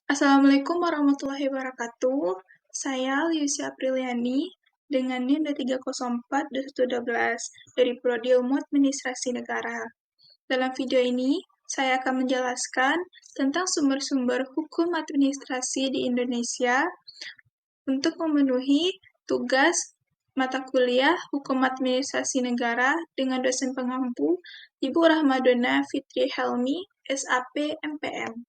Assalamualaikum warahmatullahi wabarakatuh. Saya Liusi Apriliani dengan NIM D304-2012 dari Prodi Ilmu Administrasi Negara. Dalam video ini, saya akan menjelaskan tentang sumber-sumber hukum administrasi di Indonesia untuk memenuhi tugas mata kuliah Hukum Administrasi Negara dengan dosen pengampu Ibu Rahmadona Fitri Helmi, SAP MPM.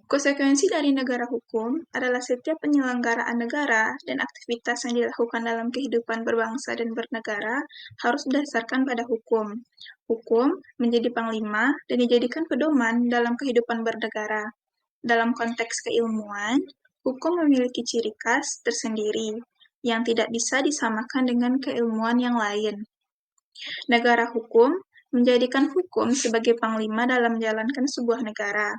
Konsekuensi dari negara hukum adalah setiap penyelenggaraan negara dan aktivitas yang dilakukan dalam kehidupan berbangsa dan bernegara harus berdasarkan pada hukum. Hukum menjadi panglima dan dijadikan pedoman dalam kehidupan bernegara. Dalam konteks keilmuan, hukum memiliki ciri khas tersendiri yang tidak bisa disamakan dengan keilmuan yang lain. Negara hukum menjadikan hukum sebagai panglima dalam menjalankan sebuah negara,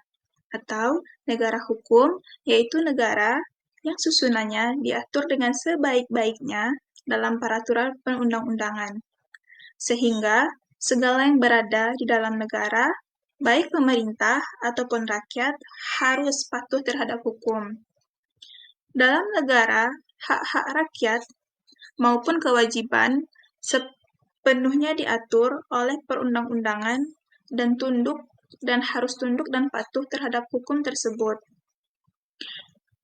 atau negara hukum, yaitu negara yang susunannya diatur dengan sebaik-baiknya dalam peraturan perundang-undangan. Sehingga segala yang berada di dalam negara, baik pemerintah ataupun rakyat, harus patuh terhadap hukum. Dalam negara, hak-hak rakyat maupun kewajiban sepenuhnya diatur oleh perundang-undangan dan harus tunduk dan patuh terhadap hukum tersebut.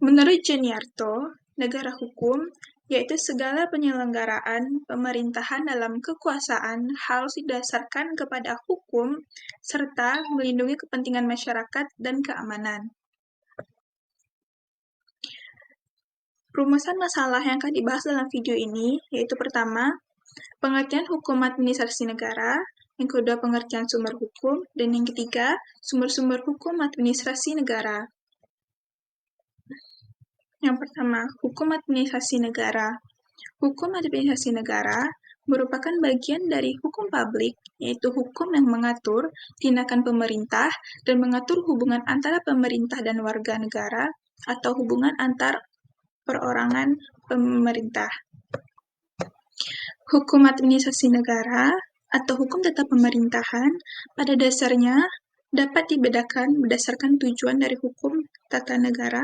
Menurut Juniarto, negara hukum yaitu segala penyelenggaraan pemerintahan dalam kekuasaan harus didasarkan kepada hukum serta melindungi kepentingan masyarakat dan keamanan. Rumusan masalah yang akan dibahas dalam video ini yaitu pertama, pengertian hukum administrasi negara, yang kedua pengertian sumber hukum, dan yang ketiga sumber-sumber hukum administrasi negara. Yang pertama, hukum administrasi negara. Hukum administrasi negara merupakan bagian dari hukum publik, yaitu hukum yang mengatur tindakan pemerintah dan mengatur hubungan antara pemerintah dan warga negara atau hubungan antar perorangan pemerintah. Hukum administrasi negara atau hukum tata pemerintahan pada dasarnya dapat dibedakan berdasarkan tujuan dari hukum tata negara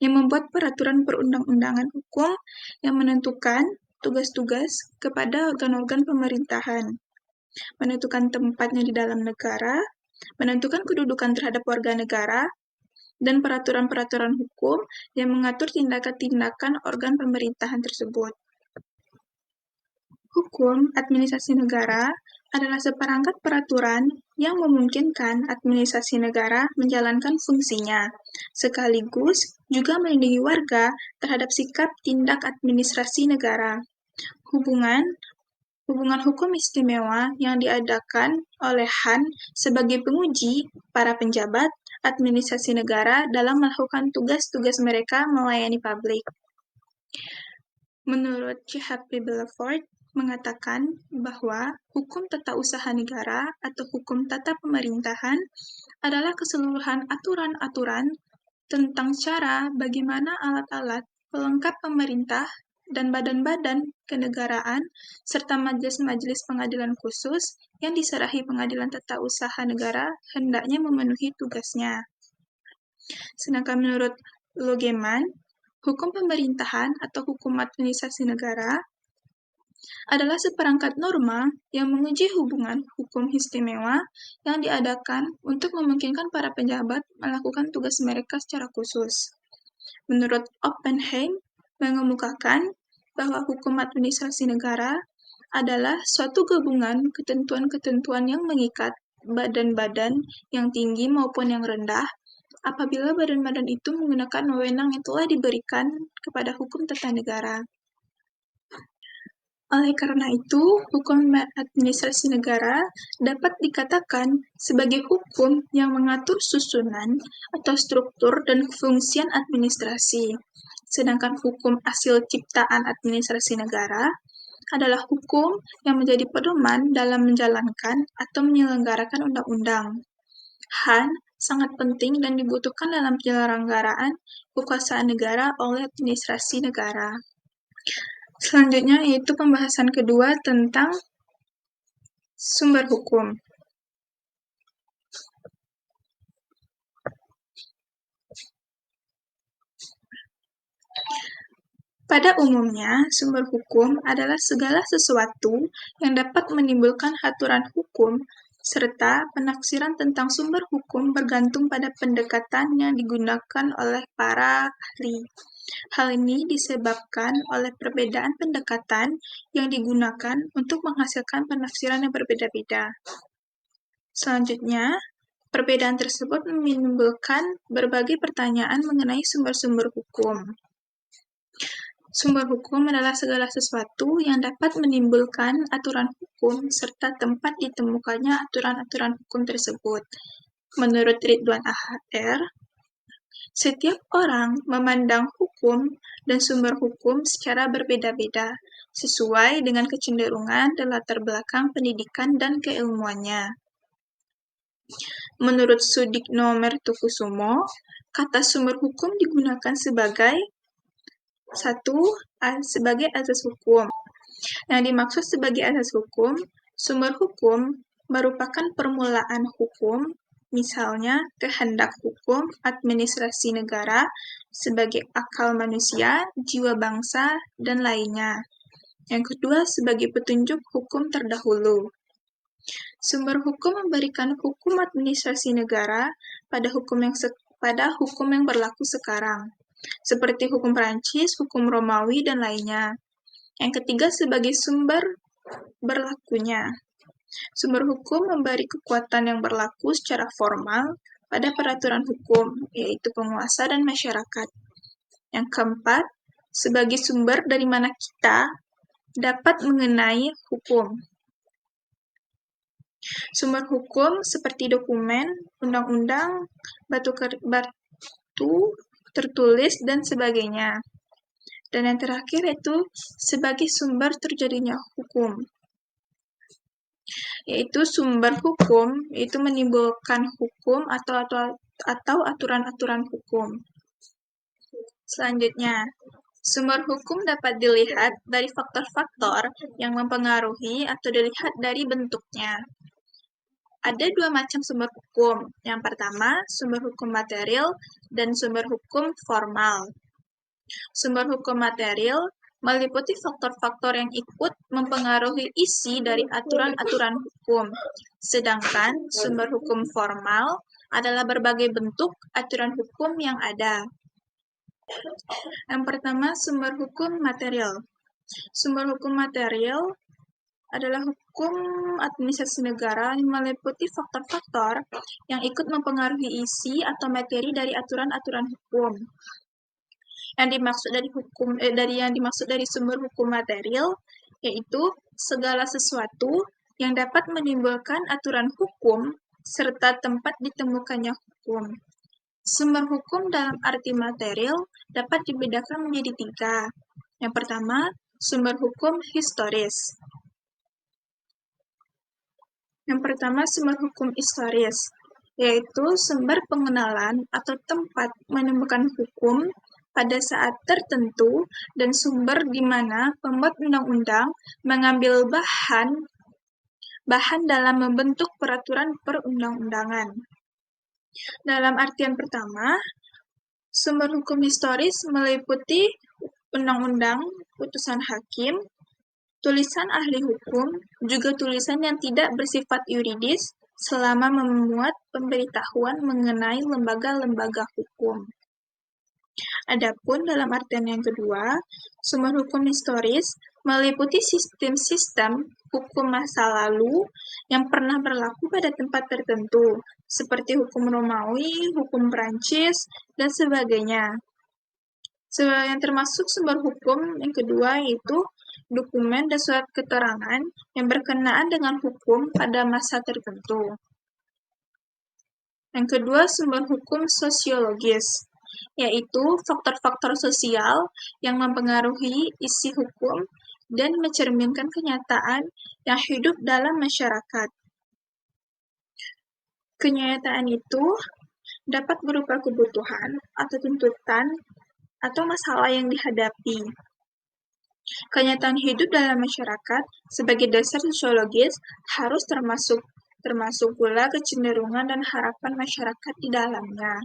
yang membuat peraturan perundang-undangan hukum yang menentukan tugas-tugas kepada organ-organ pemerintahan, menentukan tempatnya di dalam negara, menentukan kedudukan terhadap warga negara, dan peraturan-peraturan hukum yang mengatur tindakan-tindakan organ pemerintahan tersebut. Hukum administrasi negara adalah seperangkat peraturan yang memungkinkan administrasi negara menjalankan fungsinya, sekaligus juga melindungi warga terhadap sikap tindak administrasi negara. Hubungan hukum istimewa yang diadakan oleh HAN sebagai penguji para penjabat administrasi negara dalam melakukan tugas-tugas mereka melayani publik. Menurut C.H.P. Belfort, mengatakan bahwa hukum tata usaha negara atau hukum tata pemerintahan adalah keseluruhan aturan-aturan tentang cara bagaimana alat-alat pelengkap pemerintah dan badan-badan kenegaraan serta majelis-majelis pengadilan khusus yang diserahi Pengadilan Tata Usaha Negara hendaknya memenuhi tugasnya. Sedangkan menurut Logeman, hukum pemerintahan atau hukum administrasi negara adalah seperangkat norma yang menguji hubungan hukum istimewa yang diadakan untuk memungkinkan para pejabat melakukan tugas mereka secara khusus. Menurut Oppenheim, mengemukakan bahwa hukum administrasi negara adalah suatu gabungan ketentuan-ketentuan yang mengikat badan-badan yang tinggi maupun yang rendah apabila badan-badan itu menggunakan wewenang yang telah diberikan kepada hukum tata negara. Oleh karena itu, hukum administrasi negara dapat dikatakan sebagai hukum yang mengatur susunan atau struktur dan kefungsian administrasi. Sedangkan hukum hasil ciptaan administrasi negara adalah hukum yang menjadi pedoman dalam menjalankan atau menyelenggarakan undang-undang. HAN sangat penting dan dibutuhkan dalam penyelenggaraan kekuasaan negara oleh administrasi negara. Selanjutnya yaitu pembahasan kedua tentang sumber hukum. Pada umumnya, sumber hukum adalah segala sesuatu yang dapat menimbulkan aturan hukum, serta penafsiran tentang sumber hukum bergantung pada pendekatan yang digunakan oleh para ahli. Hal ini disebabkan oleh perbedaan pendekatan yang digunakan untuk menghasilkan penafsiran yang berbeda-beda. Selanjutnya, perbedaan tersebut menimbulkan berbagai pertanyaan mengenai sumber-sumber hukum. Sumber hukum adalah segala sesuatu yang dapat menimbulkan aturan hukum serta tempat ditemukannya aturan-aturan hukum tersebut. Menurut Ridwan AHR, setiap orang memandang hukum dan sumber hukum secara berbeda-beda, sesuai dengan kecenderungan dan latar belakang pendidikan dan keilmuannya. Menurut Sudikno Mertukusumo, kata sumber hukum digunakan sebagai sebagai asas hukum. Yang dimaksud sebagai asas hukum, sumber hukum merupakan permulaan hukum, misalnya kehendak hukum, administrasi negara, sebagai akal manusia, jiwa bangsa, dan lainnya. Yang kedua, sebagai petunjuk hukum terdahulu. Sumber hukum memberikan hukum administrasi negara pada hukum yang berlaku sekarang, seperti hukum Prancis, hukum Romawi, dan lainnya. Yang ketiga, sebagai sumber berlakunya. Sumber hukum memberi kekuatan yang berlaku secara formal pada peraturan hukum, yaitu penguasa dan masyarakat. Yang keempat, sebagai sumber dari mana kita dapat mengenai hukum. Sumber hukum seperti dokumen, undang-undang, batu tertulis, dan sebagainya. Dan yang terakhir itu sebagai sumber terjadinya hukum. Yaitu sumber hukum, yaitu menimbulkan hukum atau aturan-aturan hukum. Selanjutnya, sumber hukum dapat dilihat dari faktor-faktor yang mempengaruhi atau dilihat dari bentuknya. Ada dua macam sumber hukum. Yang pertama, sumber hukum material dan sumber hukum formal. Sumber hukum material meliputi faktor-faktor yang ikut mempengaruhi isi dari aturan-aturan hukum. Sedangkan sumber hukum formal adalah berbagai bentuk aturan hukum yang ada. Yang pertama, sumber hukum material. Sumber hukum material adalah hukum administrasi negara yang meliputi faktor-faktor yang ikut mempengaruhi isi atau materi dari aturan-aturan hukum. Yang dimaksud dari sumber hukum material yaitu segala sesuatu yang dapat menimbulkan aturan hukum serta tempat ditemukannya hukum. Sumber hukum dalam arti material dapat dibedakan menjadi tiga. Yang pertama, sumber hukum historis. Yaitu sumber pengenalan atau tempat menemukan hukum pada saat tertentu dan sumber di mana pembuat undang-undang mengambil bahan dalam membentuk peraturan perundang-undangan. Dalam artian pertama, sumber hukum historis meliputi undang-undang, putusan hakim, tulisan ahli hukum, juga tulisan yang tidak bersifat yuridis selama memuat pemberitahuan mengenai lembaga-lembaga hukum. Adapun dalam artian yang kedua, sumber hukum historis meliputi sistem-sistem hukum masa lalu yang pernah berlaku pada tempat tertentu, seperti hukum Romawi, hukum Prancis, dan sebagainya. Yang termasuk sumber hukum yang kedua yaitu dokumen dan surat keterangan yang berkenaan dengan hukum pada masa tertentu. Yang kedua, sumber hukum sosiologis, yaitu faktor-faktor sosial yang mempengaruhi isi hukum dan mencerminkan kenyataan yang hidup dalam masyarakat. Kenyataan itu dapat berupa kebutuhan atau tuntutan atau masalah yang dihadapi. Kenyataan hidup dalam masyarakat sebagai dasar sosiologis harus termasuk pula kecenderungan dan harapan masyarakat di dalamnya.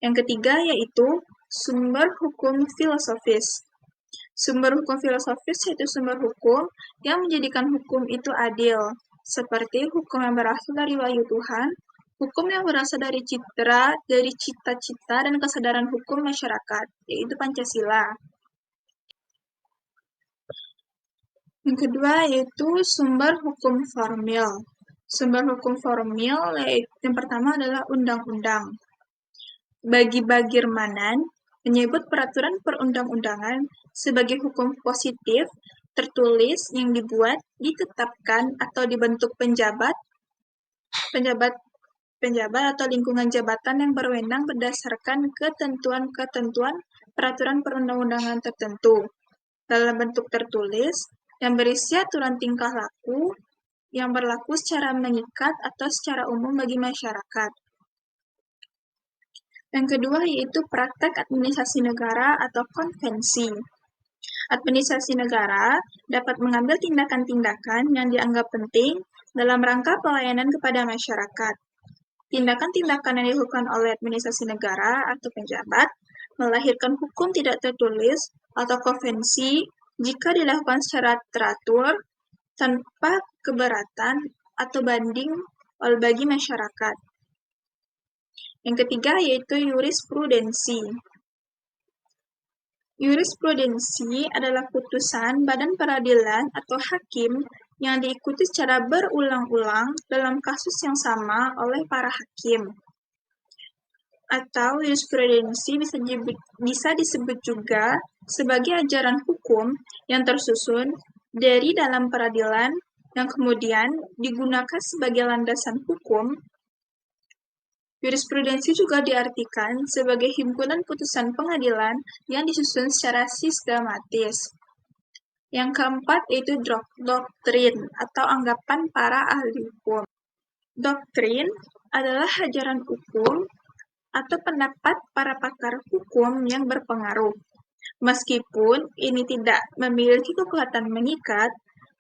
Yang ketiga yaitu sumber hukum filosofis, Sumber hukum filosofis yaitu sumber hukum yang menjadikan hukum itu adil, seperti hukum yang berasal dari wahyu Tuhan, hukum yang berasal dari cita-cita dan kesadaran hukum masyarakat, yaitu Pancasila. Yang kedua yaitu sumber hukum formil. Sumber hukum formil yang pertama adalah undang-undang. Bagi Bagirmanan menyebut peraturan perundang-undangan sebagai hukum positif tertulis yang dibuat, ditetapkan atau dibentuk penjabat atau lingkungan jabatan yang berwenang berdasarkan ketentuan-ketentuan peraturan perundang-undangan tertentu dalam bentuk tertulis yang berisi aturan tingkah laku yang berlaku secara mengikat atau secara umum bagi masyarakat. Yang kedua yaitu praktek administrasi negara atau konvensi. Administrasi negara dapat mengambil tindakan-tindakan yang dianggap penting dalam rangka pelayanan kepada masyarakat. Tindakan-tindakan yang dilakukan oleh administrasi negara atau penjabat melahirkan hukum tidak tertulis atau konvensi jika dilakukan secara teratur, tanpa keberatan atau banding bagi masyarakat. Yang ketiga yaitu jurisprudensi. Jurisprudensi adalah putusan badan peradilan atau hakim yang diikuti secara berulang-ulang dalam kasus yang sama oleh para hakim. Atau jurisprudensi bisa disebut juga sebagai ajaran hukum yang tersusun dari dalam peradilan yang kemudian digunakan sebagai landasan hukum. Jurisprudensi juga diartikan sebagai himpunan putusan pengadilan yang disusun secara sistematis. Yang keempat yaitu doktrin atau anggapan para ahli hukum. Doktrin adalah ajaran hukum atau pendapat para pakar hukum yang berpengaruh. Meskipun ini tidak memiliki kekuatan mengikat,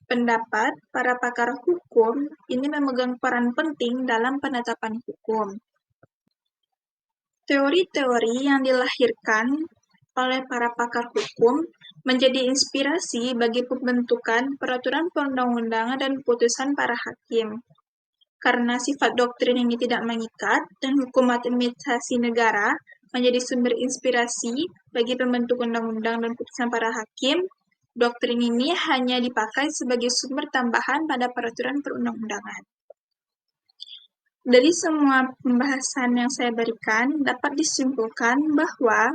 pendapat para pakar hukum ini memegang peran penting dalam penetapan hukum. Teori-teori yang dilahirkan oleh para pakar hukum menjadi inspirasi bagi pembentukan peraturan perundang-undangan dan putusan para hakim. Karena sifat doktrin ini tidak mengikat dan hukum administrasi negara menjadi sumber inspirasi bagi pembentuk undang-undang dan putusan para hakim, doktrin ini hanya dipakai sebagai sumber tambahan pada peraturan perundang-undangan. Dari semua pembahasan yang saya berikan, dapat disimpulkan bahwa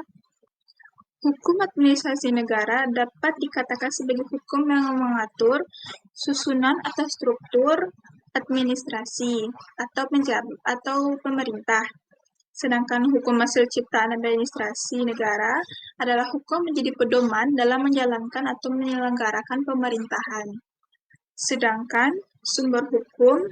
hukum administrasi negara dapat dikatakan sebagai hukum yang mengatur susunan atau struktur administrasi atau pemerintah. Sedangkan hukum hasil ciptaan administrasi negara adalah hukum menjadi pedoman dalam menjalankan atau menyelenggarakan pemerintahan. Sedangkan sumber hukum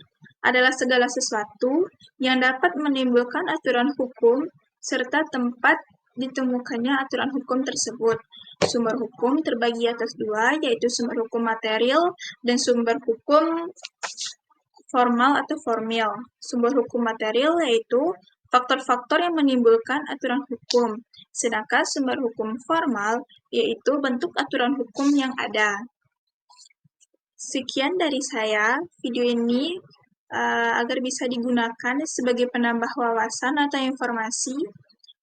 adalah segala sesuatu yang dapat menimbulkan aturan hukum serta tempat ditemukannya aturan hukum tersebut. Sumber hukum terbagi atas dua, yaitu sumber hukum material dan sumber hukum formal atau formil. Sumber hukum material yaitu faktor-faktor yang menimbulkan aturan hukum, sedangkan sumber hukum formal yaitu bentuk aturan hukum yang ada. Sekian dari saya, video ini agar bisa digunakan sebagai penambah wawasan atau informasi.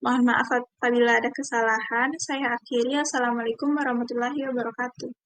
Mohon maaf apabila ada kesalahan. Saya akhiri. Assalamualaikum warahmatullahi wabarakatuh.